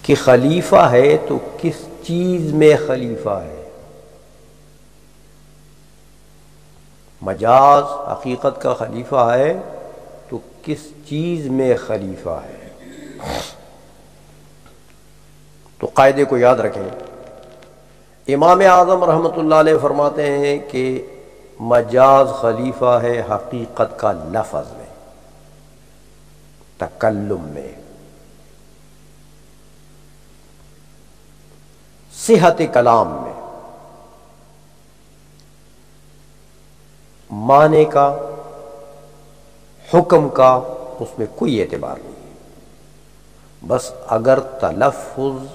کہ خلیفہ ہے تو کس چیز میں خلیفہ ہے؟ مجاز حقیقت کا خلیفہ ہے تو کس چیز میں خلیفہ ہے؟ تو قاعدے کو یاد رکھیں. امام اعظم رحمۃ اللہ علیہ فرماتے ہیں کہ مجاز خلیفہ ہے حقیقت کا لفظ میں، تکلم میں، صحت کلام میں. معنی کا، حکم کا اس میں کوئی اعتبار نہیں ہے. بس اگر تلفظ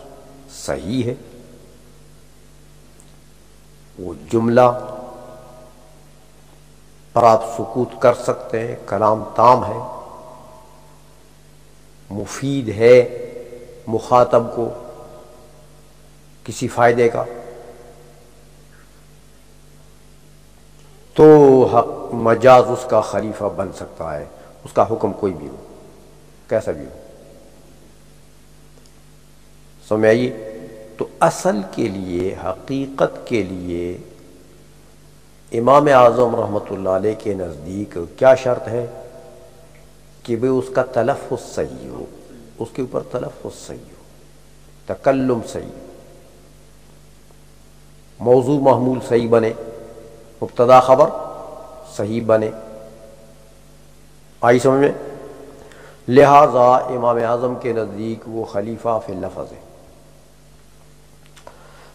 صحیح ہے، وہ جملہ پر آپ سکوت کر سکتے ہیں، کلام تام ہے، مفید ہے مخاطب کو کسی فائدے کا، تو مجاز اس کا خلیفہ بن سکتا ہے، اس کا حکم کوئی بھی ہو، کیسا بھی ہو. سمجھ آئیے؟ تو اصل کے لیے، حقیقت کے لیے امام اعظم رحمۃ اللہ علیہ کے نزدیک کیا شرط ہے کہ بھئی اس کا تلفظ صحیح ہو، اس کے اوپر تلفظ صحیح ہو، تکلم صحیح ہو، موضوع محمول صحیح بنے، مبتدا خبر صحیح بنے. آئی سمجھ میں؟ لہذا امام اعظم کے نزدیک وہ خلیفہ فی اللفظ ہے.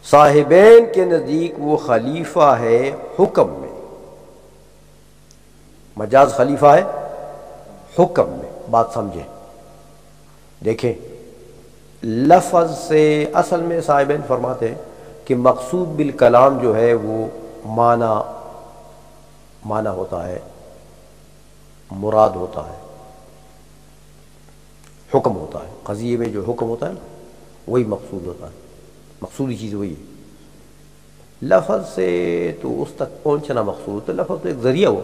صاحبین کے نزدیک وہ خلیفہ ہے حکم میں. مجاز خلیفہ ہے حکم میں. بات سمجھیں، دیکھیں لفظ سے اصل میں صاحبین فرماتے ہیں کہ مقصود بالکلام جو ہے وہ معنی ہوتا ہے، مراد ہوتا ہے، حکم ہوتا ہے. قضیے میں جو حکم ہوتا ہے نا وہی مقصود ہوتا ہے، مقصودی چیز وہی ہے. لفظ سے تو اس تک پہنچنا مقصود، تو لفظ تو ایک ذریعہ ہو.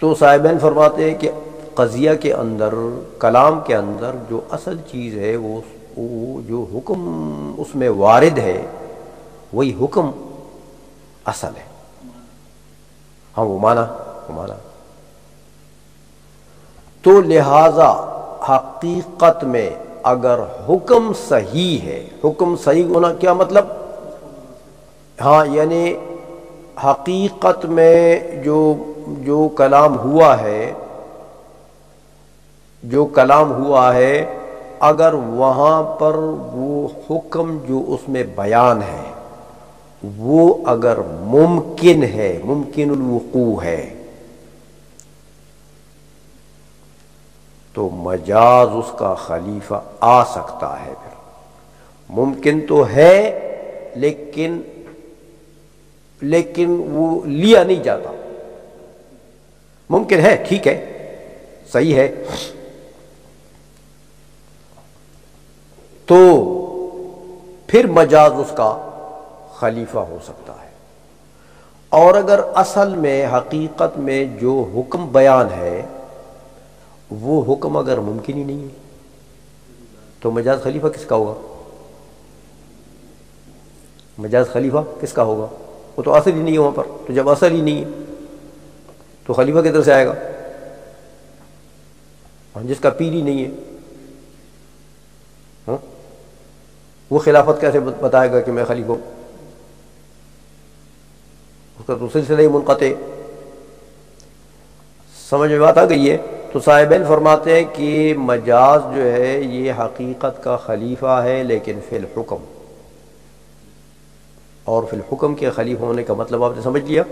تو صاحبین فرماتے ہیں کہ قضیہ کے اندر، کلام کے اندر جو اصل چیز ہے وہ جو حکم اس میں وارد ہے وہی حکم اصل ہے. ہاں وہ مانا. تو لہذا حقیقت میں اگر حکم صحیح ہے، حکم صحیح ہونا کیا مطلب؟ ہاں یعنی حقیقت میں جو کلام ہوا ہے اگر وہاں پر وہ حکم جو اس میں بیان ہے وہ اگر ممکن ہے، ممکن الوقوع ہے، تو مجاز اس کا خلیفہ آ سکتا ہے. پھر ممکن تو ہے لیکن وہ لیا نہیں جاتا. ممکن ہے، ٹھیک ہے، صحیح ہے، تو پھر مجاز اس کا خلیفہ ہو سکتا ہے. اور اگر اصل میں حقیقت میں جو حکم بیان ہے وہ حکم اگر ممکن ہی نہیں ہے تو مجاز خلیفہ کس کا ہوگا؟ مجاز خلیفہ کس کا ہوگا؟ وہ تو اصل ہی نہیں ہے وہاں پر. تو جب اصل ہی نہیں ہے تو خلیفہ کدھر سے آئے گا؟ جس کا پیر ہی نہیں ہے وہ خلافت کیسے بتائے گا کہ میں خلیفہ ہوں؟ اس کا تو سلسلہ ہی منقطع. سمجھ میں بات آ گئی ہے؟ تو صاحبین فرماتے ہیں کہ مجاز جو ہے یہ حقیقت کا خلیفہ ہے لیکن فی الحکم. اور فی الحکم کے خلیفہ ہونے کا مطلب آپ نے سمجھ لیا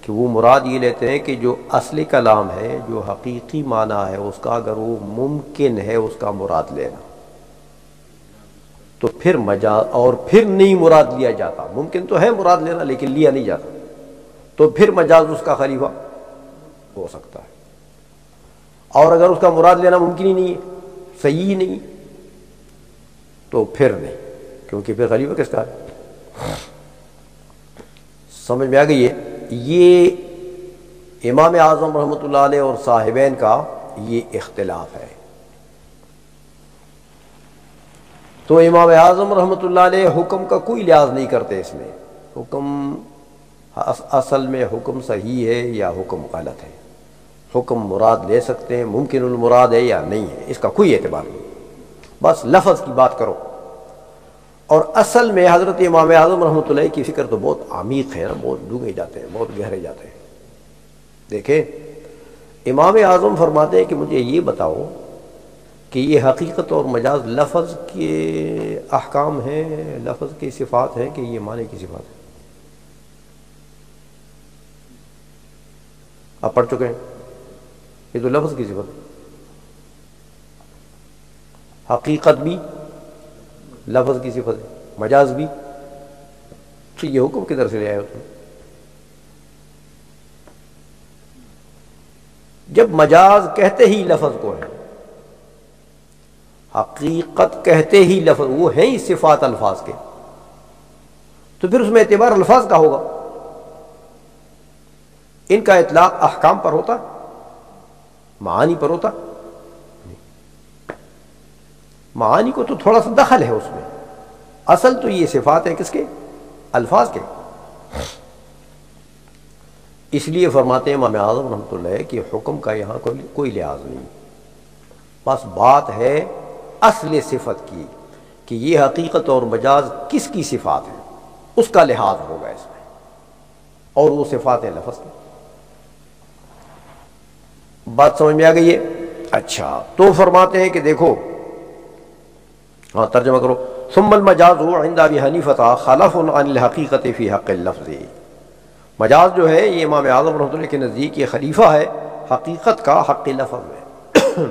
کہ وہ مراد یہ لیتے ہیں کہ جو اصلی کلام ہے، جو حقیقی معنی ہے اس کا، اگر وہ ممکن ہے اس کا مراد لینا تو پھر مجاز، اور پھر نہیں مراد لیا جاتا، ممکن تو ہے مراد لینا لیکن لیا نہیں جاتا، تو پھر مجاز اس کا خلیفہ ہو سکتا ہے. اور اگر اس کا مراد لینا ممکن ہی نہیں ہے، صحیح ہی نہیں، تو پھر نہیں، کیونکہ پھر خلیفہ کس کا ہے؟ سمجھ میں آ گئی ہے؟ یہ امام اعظم رحمۃ اللہ علیہ اور صاحبین کا یہ اختلاف ہے. تو امام اعظم رحمۃ اللہ علیہ حکم کا کوئی لحاظ نہیں کرتے اس میں، حکم اصل میں حکم صحیح ہے یا حکم غلط ہے، حکم مراد لے سکتے ہیں، ممکن المراد ہے یا نہیں ہے، اس کا کوئی اعتبار نہیں، بس لفظ کی بات کرو۔ اور اصل میں حضرت امام اعظم رحمۃ اللہ کی فکر تو بہت عمیق ہے نا، بہت ڈوبے جاتے ہیں، بہت گہرے جاتے ہیں۔ دیکھیں امام اعظم فرماتے ہیں کہ مجھے یہ بتاؤ کہ یہ حقیقت اور مجاز لفظ کے احکام ہیں، لفظ کی صفات ہیں کہ یہ معنی کی صفات ہے؟ آپ پڑھ چکے ہیں، یہ تو لفظ کی صفت ہے، حقیقت بھی لفظ کی صفت ہے، مجاز بھی، تو یہ حکم کدھر سے لے آئے ہو تم؟ جب مجاز کہتے ہی لفظ کو ہے، حقیقت کہتے ہی لفظ، وہ ہیں ہی صفات الفاظ کے، تو پھر اس میں اعتبار الفاظ کا ہوگا، ان کا اطلاق احکام پر ہوتا، معانی پر ہوتا، معانی کو تو تھوڑا سا دخل ہے اس میں، اصل تو یہ صفات ہے کس کے؟ الفاظ کے۔ اس لیے فرماتے ہیں امام اعظم رحمۃ اللہ کہ حکم کا یہاں کوئی لحاظ نہیں، بس بات ہے اصل صفت کی کہ یہ حقیقت اور مجاز کس کی صفات ہے، اس کا لحاظ ہوگا اس میں، اور وہ صفات ہیں لفظ کی۔ بات سمجھ میں آ گئی ہے؟ اچھا، تو فرماتے ہیں کہ دیکھو، ہاں ترجمہ کرو، ثم المجاز عند ابی حنیفہ خلف عن الحقیقت فی حق اللفظ۔ مجاز جو ہے یہ امام اعظم رحمۃ اللہ کے نزدیک یہ خلیفہ ہے حقیقت کا حق لفظ میں،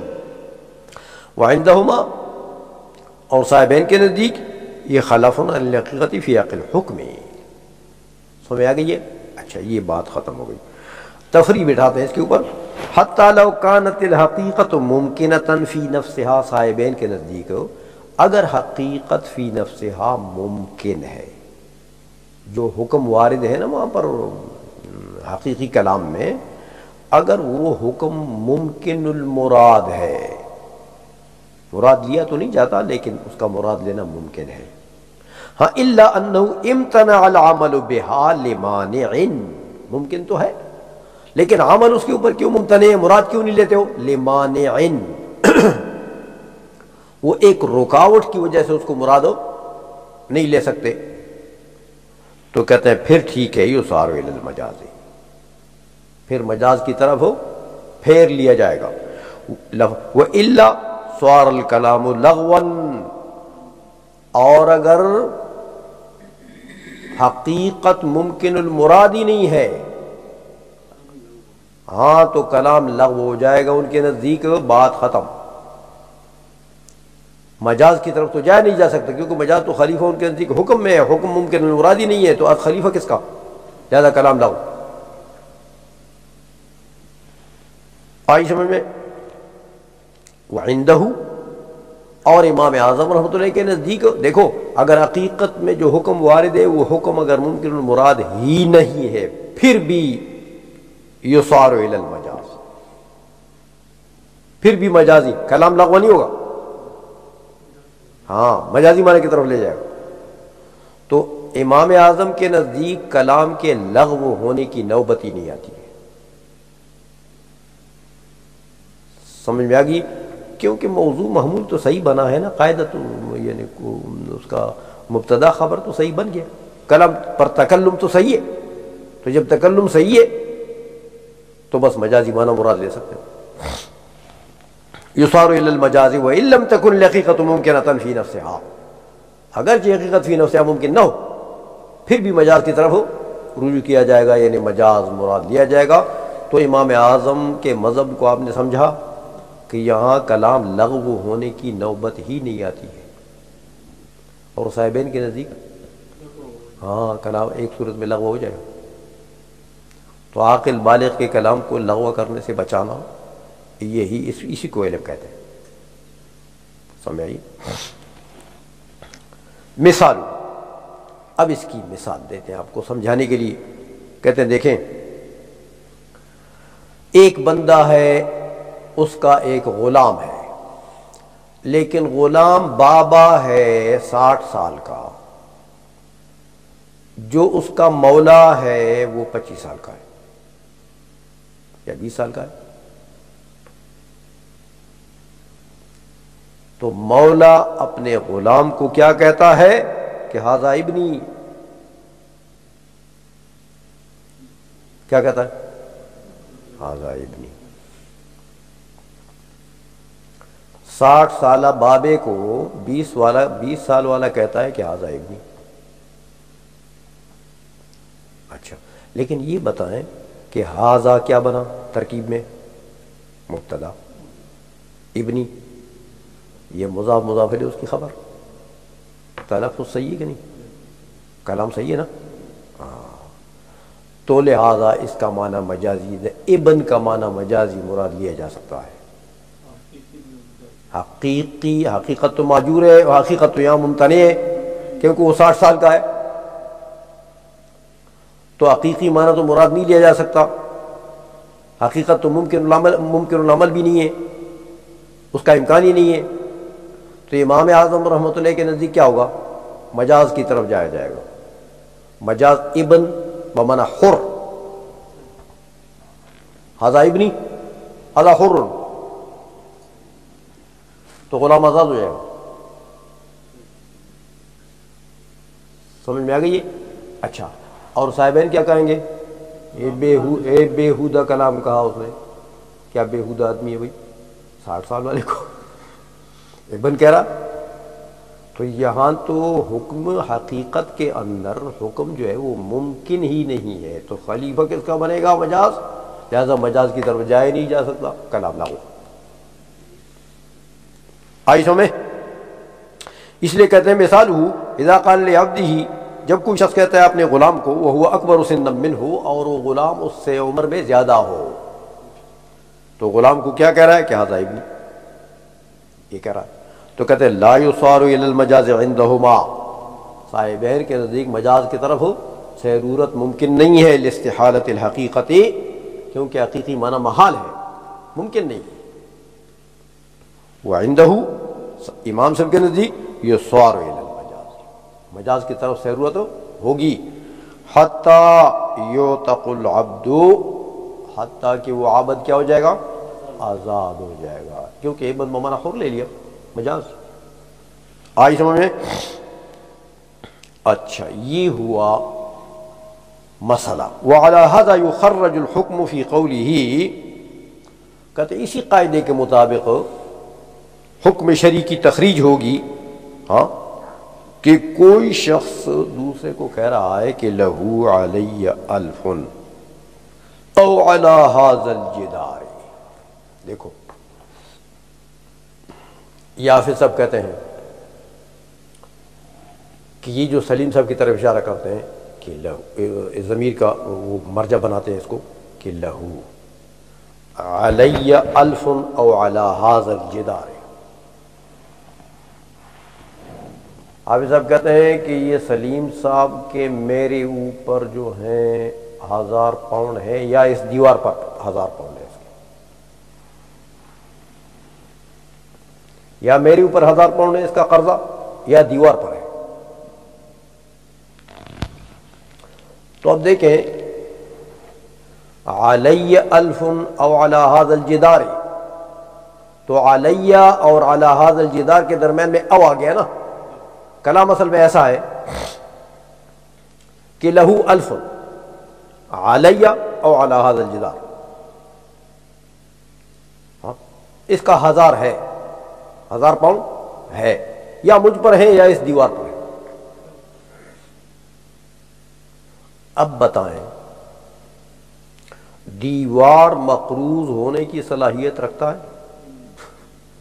وعندہما، اور صاحبین کے نزدیک یہ خلف عن الحقیقت فی حق الحکم۔ سمجھ آ گئی ہے؟ اچھا، یہ بات ختم ہو گئی، تفریع بٹھاتے ہیں اس کے اوپر۔ حتی لو کانت الحقیقت ممکنۃ فی نفسہا، صاحبین کے نزدیک اگر حقیقت فی نفسہا ممکن ہے، جو حکم وارد ہے نا وہاں پر حقیقی کلام میں، اگر وہ حکم ممکن المراد ہے، مراد لیا تو نہیں جاتا لیکن اس کا مراد لینا ممکن ہے، ہاں الا انہ امتنع العمل بہا لمانع، ممکن تو ہے لیکن عمل اس کے اوپر کیوں ممتنع ہے، مراد کیوں نہیں لیتے ہو؟ لمانع، وہ ایک رکاوٹ کی وجہ سے اس کو مراد نہیں لے سکتے، تو کہتے ہیں پھر ٹھیک ہے، یصار الی المجاز، پھر مجاز کی طرف ہو پھیر لیا جائے گا۔ وَإِلَّا صَارَ الْكَلَامُ لَغْوًا، اور اگر حقیقت ممکن المراد ہی نہیں ہے، ہاں تو کلام لغو ہو جائے گا ان کے نزدیک، بات ختم، مجاز کی طرف تو جایا نہیں جا سکتا، کیونکہ مجاز تو خلیفہ ان کے نزدیک حکم میں ہے، حکم ممکن المراد ہی نہیں ہے، تو اب خلیفہ کس کا؟ لہذا کلام لغو۔ آئی سمجھ میں؟ وعندہ، اور امام اعظم رحمۃ اللہ کے نزدیک دیکھو، اگر حقیقت میں جو حکم وارد ہے وہ حکم اگر ممکن المراد ہی نہیں ہے، پھر بھی یصار الی المجاز، پھر بھی مجازی، کلام لغو نہیں ہوگا، ہاں مجازی معنی کی طرف لے جائے گا۔ تو امام اعظم کے نزدیک کلام کے لغو ہونے کی نوبت ہی نہیں آتی ہے، سمجھ میں آ گئی؟ کیونکہ موضوع محمول تو صحیح بنا ہے نا، قاعدہ تو یعنی اس کا مبتدا خبر تو صحیح بن گیا، کلام پر تکلم تو صحیح ہے، تو جب تکلم صحیح ہے تو بس مجازی معنی مراد لے سکتے ہیں۔ یصار الی المجاز وان لم تکن الحقیقۃ ممکنۃ فی نفسہا، اگرچہ حقیقت فی نفسہا ممکن نہ ہو پھر بھی مجاز کی طرف رجوع کیا جائے گا، یعنی مجاز مراد لیا جائے گا۔ تو امام اعظم کے مذہب کو آپ نے سمجھا کہ یہاں کلام لغو ہونے کی نوبت ہی نہیں آتی ہے، اور صاحبین کے نزدیک ہاں کلام ایک صورت میں لغو ہو جائے گا۔ تو عاقل بالغ کے کلام کو لغو کرنے سے بچانا، یہی اسی کو علم کہتے ہیں، سمجھ آئی؟ مثال، اب اس کی مثال دیتے ہیں آپ کو سمجھانے کے لیے، کہتے ہیں دیکھیں، ایک بندہ ہے، اس کا ایک غلام ہے، لیکن غلام بابا ہے 60 سال کا، جو اس کا مولا ہے وہ 25 سال کا ہے یا 20 سال کا ہے. تو مولا اپنے غلام کو کیا کہتا ہے کہ ھذا ابنی، کیا کہتا ہے؟ ھذا ابنی. 60 سالہ بابے کو 20 سال والا کہتا ہے کہ ھذا ابنی. اچھا، لیکن یہ بتائیں کہ ھذا کیا بنا ترکیب میں؟ مبتدا، ابنی یہ مضاف مضاف الیہ اس کی خبر. تلفظ صحیح ہے کہ نہیں؟ کلام صحیح ہے نا؟ تو لہذا اس کا معنی مجازی ہے، ابن کا معنی مجازی مراد لیا جا سکتا ہے. حقیقی حقیقت تو معجور ہے، حقیقت تو یہاں ممتنع ہے کیونکہ وہ 60 سال کا ہے، تو حقیقی معنی تو مراد نہیں لیا جا سکتا. حقیقت تو ممکن العمل بھی نہیں ہے، اس کا امکان ہی نہیں ہے. تو امام اعظم رحمۃ اللہ کے نزدیک کیا ہوگا؟ مجاز کی طرف جایا جائے گا. مجاز ابن بمعنی حر، ھذا ابنی ھذا حر، تو غلام آزاد ہو جائے گا. سمجھ میں آ گئی ہے؟ اچھا، اور صاحبین کیا کہیں گے؟ بےہودہ کلام کہا اس نے. کیا بےہودہ آدمی ہے بھائی 60 سال والے کو ابن کہہ رہا؟ تو یہاں تو حکم حقیقت کے اندر حکم جو ہے وہ ممکن ہی نہیں ہے، تو خلیفہ کس کا بنے گا؟ مجاز. لہذا مجاز کی طرف جایا نہیں جا سکتا، کلام لاؤ. آئی سمجھ؟ اس لیے کہتے ہیں مثال ہو اذا قال لعبدہ، جب کوئی شخص کہتا ہے اپنے غلام کو وہو اکبر سنا منہ، اور وہ غلام اس سے عمر میں زیادہ ہو، تو غلام کو کیا کہہ رہا ہے کہ ھذا ابنی، یہ کہہ رہا ہے. تو کہتے ہیں لا یصار الی المجاز عندہما، صاحبین کے نزدیک مجاز کی طرف ضرورت ممکن نہیں ہے، لاستحالۃ الحقیقت، کیونکہ حقیقی معنی محال ہے، ممکن نہیں ہے. وعندہ امام صاحب کے نزدیک یصار الی المجاز، مجاز کی طرف ضرورت ہوگی. حتی یعتق العبد، حتیٰ کہ وہ عبد کیا ہو جائے گا؟ آزاد ہو جائے گا، کیونکہ ابن بمعنی حر لے لیا، مجاز. آئی سمجھ میں؟ اچھا، یہ ہوا مسئلہ. وعلی ھذا یخرج الحکم فی قولہ، کہتے ہیں اسی قاعدے کے مطابق حکم شرعی کی تخریج ہوگی، ہاں، کہ کوئی شخص دوسرے کو کہہ رہا ہے کہ لہو علی الف او علی ھذا الجدار. دیکھو یہ حافظ صاحب کہتے ہیں کہ یہ جو سلیم صاحب کی طرف اشارہ کرتے ہیں کہ لہو، ضمیر کا وہ مرجع بناتے ہیں اس کو کہ لہو علی الف او علی ھذا الجدار. حافظ صاحب کہتے ہیں کہ یہ سلیم صاحب کے میرے اوپر جو ہیں 1000 پاؤنڈ ہے، یا اس دیوار پر 1000 پاؤنڈ ہے اس کے، یا میرے اوپر 1000 پاؤنڈ ہے اس کا قرضہ، یا دیوار پر ہے. تو اب دیکھیں علی الف او علی ھذا الجدار، تو علی اور علی ھذا الجدار کے درمیان میں او آ گیا نا. کلام اصل میں ایسا ہے کہ لہو الف علی او علی ھذا الجدار، اس کا 1000 ہے، 1000 پاؤنڈ ہے، یا مجھ پر ہے یا اس دیوار پر ہے. اب بتائیں دیوار مقروض ہونے کی صلاحیت رکھتا ہے؟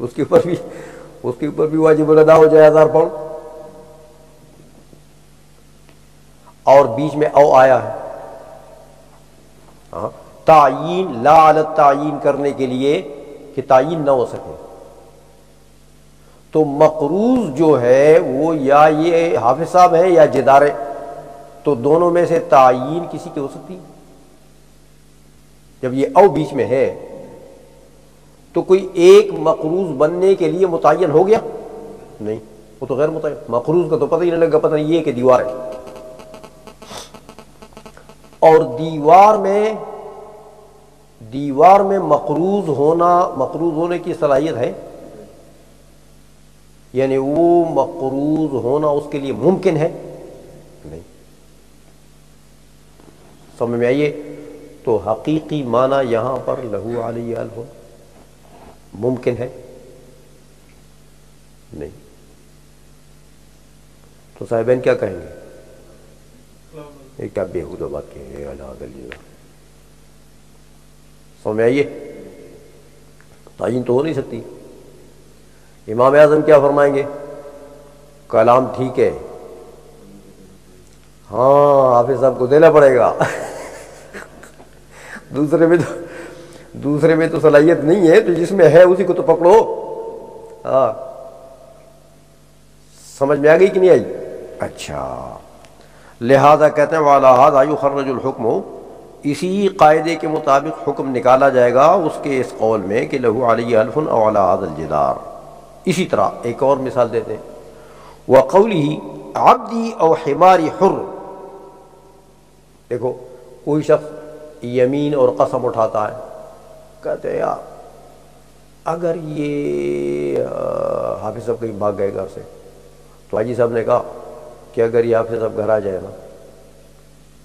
اس کے اوپر بھی واجب الادا ہو جائے 1000 پاؤنڈ، اور بیچ میں او آیا ہے، تعین لا علی التعین کرنے کے لیے کہ تعین نہ ہو سکے. تو مقروض جو ہے وہ یا یہ حافظ صاحب ہے یا جدارے، تو دونوں میں سے تعین کسی کی ہو سکتی ہے. جب یہ او بیچ میں ہے تو کوئی ایک مقروض بننے کے لیے متعین ہو گیا؟ نہیں، وہ تو غیر متعین. مقروض کا تو پتہ ہی نہیں لگا، پتہ نہیں یہ کہ دیوار ہے. اور دیوار میں مقروض ہونے کی صلاحیت ہے، یعنی وہ مقروض ہونا اس کے لیے ممکن ہے؟ نہیں. سمجھ میں آئیے؟ تو حقیقی معنی یہاں پر لہو علی الف ممکن ہے؟ نہیں. تو صاحبین کیا کہیں گے؟ یہ کیا بےہودہ بات کہیں گے؟ سمجھ میں آئیے؟ تعین تو ہو نہیں سکتی. امام اعظم کیا فرمائیں گے؟ کلام ٹھیک ہے، ہاں حافظ صاحب کو دینا پڑے گا. دوسرے میں تو صلاحیت نہیں ہے، تو جس میں ہے اسی کو تو پکڑو. ہاں سمجھ میں آ گئی کہ نہیں آئی؟ اچھا، لہذا کہتے ہیں وَعَلَىٰ هَٰذَا يُخَرَّجُ الْحُكْمُ، اسی قاعدے کے مطابق حکم نکالا جائے گا اس کے اس قول میں کہ لہو علی الف او علی هذا الجدار. اسی طرح ایک اور مثال دیتے ہیں، وَقَوْلِهِ عَبْدِي او حماری حر. دیکھو کوئی شخص یمین اور قسم اٹھاتا ہے، کہتے ہیں یار اگر یہ حافظ صاحب کہیں بھاگ گئے گھر سے، تو حاجی صاحب نے کہا کہ اگر یہ حافظ صاحب گھر آ جائے نا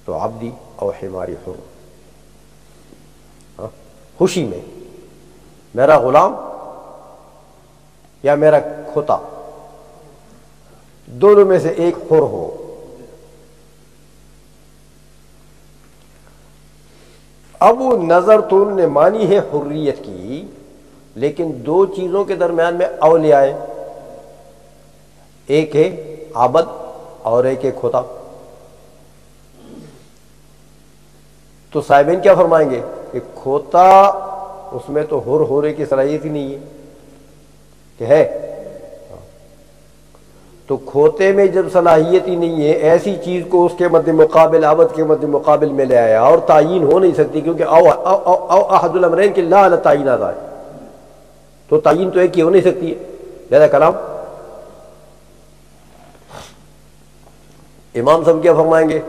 تو عبدی او حماری حر، خوشی میں میرا غلام یا میرا کھوتا، دونوں میں سے ایک حر ہو. اب وہ نظر تو انہوں نے مانی ہے حریت کی، لیکن دو چیزوں کے درمیان میں اولیا ہے، ایک ہے عبد اور ایک ہے کھوتا. تو صاحبین کیا فرمائیں گے کہ کھوتا اس میں تو حر ہونے کی صلاحیت ہی نہیں ہے کہ ہے. تو کھوتے میں جب صلاحیت ہی نہیں ہے، ایسی چیز کو اس کے مد مقابل عبد کے مد مقابل میں لے آیا، اور تعین ہو نہیں سکتی کیونکہ او احد الامرین کی لا علی تعینات آئے، تو تعین تو ایک ہی ہو نہیں سکتی ہے. لہذا کلام امام صاحب کیا فرمائیں گے؟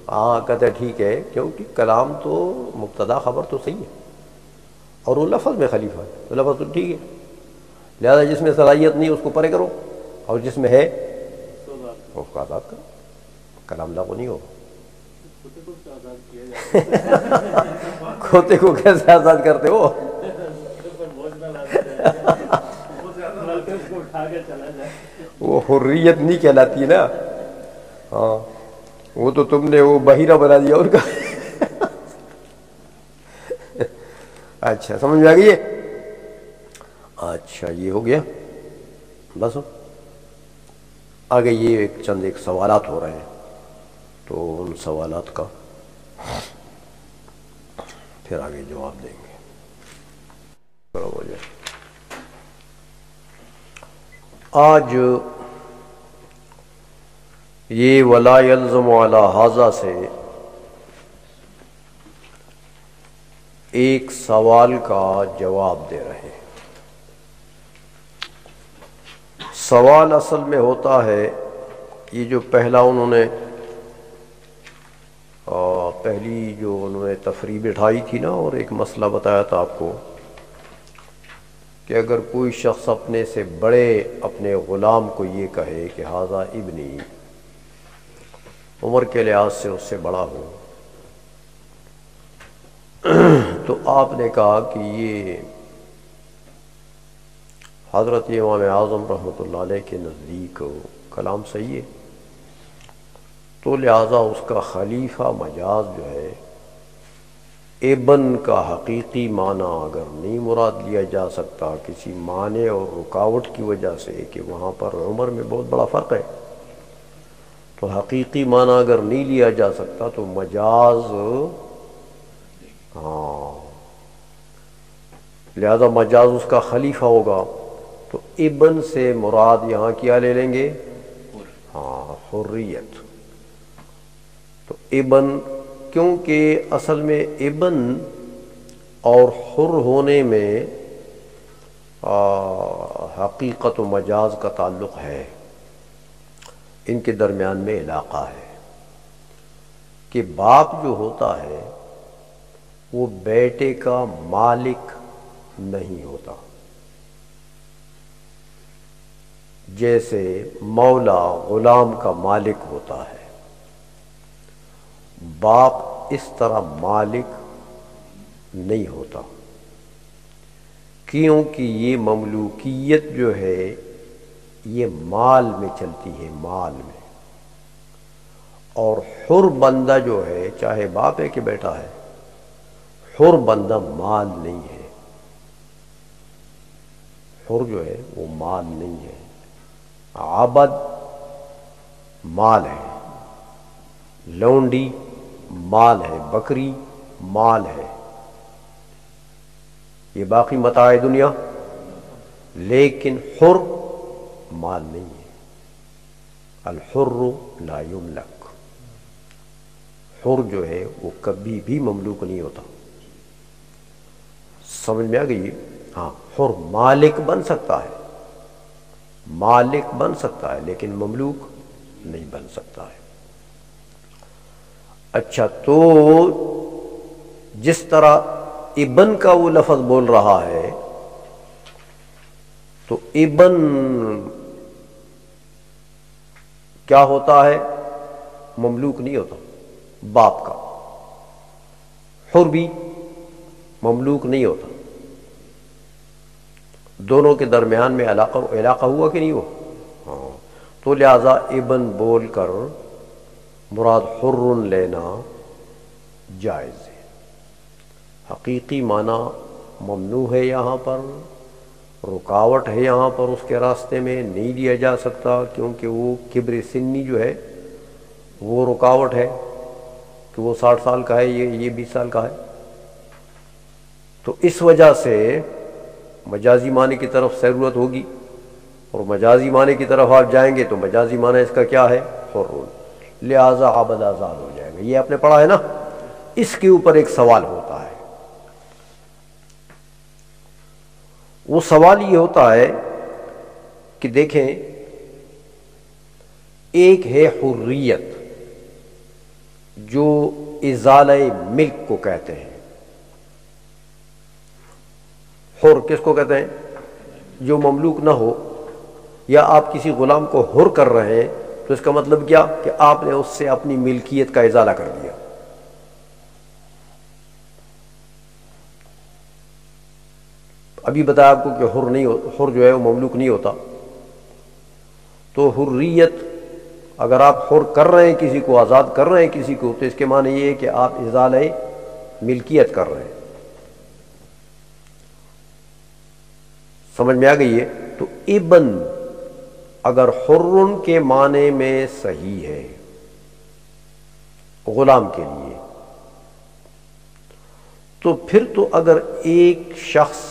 ہاں کہتے ہیں ٹھیک ہے، کیونکہ کلام تو مبتدا خبر تو صحیح ہے اور وہ لفظ میں خلیفہ ہے، تو لفظ تو ٹھیک ہے. لہذا جس میں صلاحیت نہیں اس کو پرے کرو، اور جس میں ہے اس کو آزاد کرو، کلام لاغو نہیں ہوگا. کھوتے کو کیسے آزاد کرتے ہو؟ وہ حریت نہیں کہلاتی نا. ہاں وہ تو تم نے وہ بحیرہ بنا دیا ان کا. اچھا سمجھ میں آ گئی ہے؟ اچھا یہ ہو گیا بس. آگے یہ چند ایک سوالات ہو رہے ہیں، تو ان سوالات کا پھر آگے جواب دیں گے. آج یہ ولا یلزم علی ھذا سے ایک سوال کا جواب دے رہے ہیں. سوال اصل میں ہوتا ہے، یہ جو پہلا پہلی جو انہوں نے تفریح بٹھائی تھی نا، اور ایک مسئلہ بتایا تھا آپ کو کہ اگر کوئی شخص اپنے سے بڑے اپنے غلام کو یہ کہے کہ ھذا ابنی، عمر کے لحاظ سے اس سے بڑا ہو، تو آپ نے کہا کہ یہ حضرت امام اعظم رحمۃ اللہ علیہ کے نزدیک کلام صحیح ہے، تو لہذا اس کا خلیفہ مجاز جو ہے ابن کا حقیقی معنی اگر نہیں مراد لیا جا سکتا کسی معنی اور رکاوٹ کی وجہ سے کہ وہاں پر عمر میں بہت بڑا فرق ہے، تو حقیقی معنی اگر نہیں لیا جا سکتا تو مجاز، ہاں لہذا مجاز اس کا خلیفہ ہوگا. تو ابن سے مراد یہاں کیا لے لیں گے؟ ہاں حریت. تو ابن، کیونکہ اصل میں ابن اور حر ہونے میں حقیقت و مجاز کا تعلق ہے، ان کے درمیان میں علاقہ ہے کہ باپ جو ہوتا ہے وہ بیٹے کا مالک نہیں ہوتا، جیسے مولا غلام کا مالک ہوتا ہے، باپ اس طرح مالک نہیں ہوتا، کیونکہ یہ مملوکیت جو ہے یہ مال میں چلتی ہے، مال میں، اور حر بندہ جو ہے چاہے باپ ہے کہ بیٹا ہے، حر بندہ مال نہیں ہے، حر جو ہے وہ مال نہیں ہے، عبد مال ہے، لونڈی مال ہے، بکری مال ہے، یہ باقی متاع دنیا، لیکن حر مال نہیں ہے، الحر لا یملک، حر جو ہے وہ کبھی بھی مملوک نہیں ہوتا، سمجھ میں آ گئی؟ ہاں، حر مالک بن سکتا ہے، مالک بن سکتا ہے لیکن مملوک نہیں بن سکتا ہے۔ اچھا، تو جس طرح ابن کا وہ لفظ بول رہا ہے تو ابن کیا ہوتا ہے؟ مملوک نہیں ہوتا باپ کا، حر بھی مملوک نہیں ہوتا، دونوں کے درمیان میں علاقہ ہوا کہ نہیں ہوا؟ ہاں، تو لہذا ابن بول کر مراد حر لینا جائز ہے، حقیقی معنی ممنوع ہے، یہاں پر رکاوٹ ہے، یہاں پر اس کے راستے میں نہیں لیا جا سکتا، کیونکہ وہ کبر سنی جو ہے وہ رکاوٹ ہے کہ وہ 60 سال کا ہے، یہ 20 سال کا ہے، تو اس وجہ سے مجازی معنی کی طرف ضرورت ہوگی، اور مجازی معنی کی طرف آپ جائیں گے تو مجازی معنی اس کا کیا ہے؟ حر، لہذا عبد آزاد ہو جائے گا۔ یہ آپ نے پڑھا ہے نا؟ اس کے اوپر ایک سوال ہوتا ہے، وہ سوال یہ ہوتا ہے کہ دیکھیں، ایک ہے حریت جو ازالہ ملک کو کہتے ہیں، حر کس کو کہتے ہیں؟ جو مملوک نہ ہو، یا آپ کسی غلام کو حر کر رہے ہیں تو اس کا مطلب کیا کہ آپ نے اس سے اپنی ملکیت کا ازالہ کر دیا۔ ابھی بتایا آپ کو کہ حر جو ہے وہ مملوک نہیں ہوتا، تو حریت اگر آپ حر کر رہے ہیں کسی کو، آزاد کر رہے ہیں کسی کو، تو اس کے معنی یہ ہے کہ آپ ازالہ ملکیت کر رہے ہیں، سمجھ میں آ گئی ہے؟ تو ابن اگر حرن کے معنی میں صحیح ہے غلام کے لیے، تو پھر تو اگر ایک شخص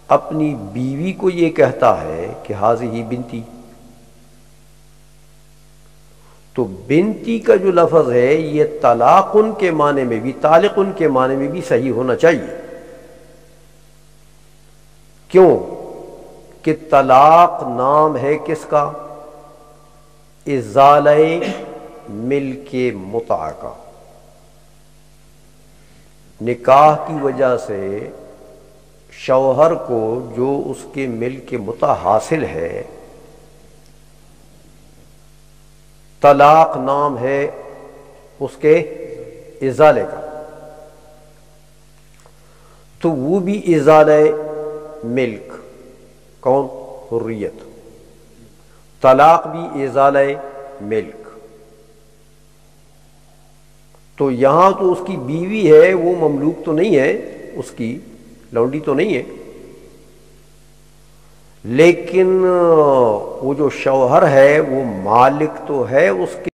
اپنی بیوی کو یہ کہتا ہے کہ ہذہ بنتی، تو بنتی کا جو لفظ ہے یہ طلاقن کے معنی میں بھی، طالقن کے معنی میں بھی صحیح ہونا چاہیے، کیوں کہ طلاق نام ہے کس کا؟ ازالہ ملک متع کا، نکاح کی وجہ سے شوہر کو جو اس کے ملک متع حاصل ہے، طلاق نام ہے اس کے ازالے کا، تو وہ بھی ازالہ ملک، کون؟ حریت، طلاق بھی ازالہ ملک، تو یہاں تو اس کی بیوی ہے، وہ مملوک تو نہیں ہے، اس کی لونڈی تو نہیں ہے، لیکن وہ جو شوہر ہے وہ مالک تو ہے اس کے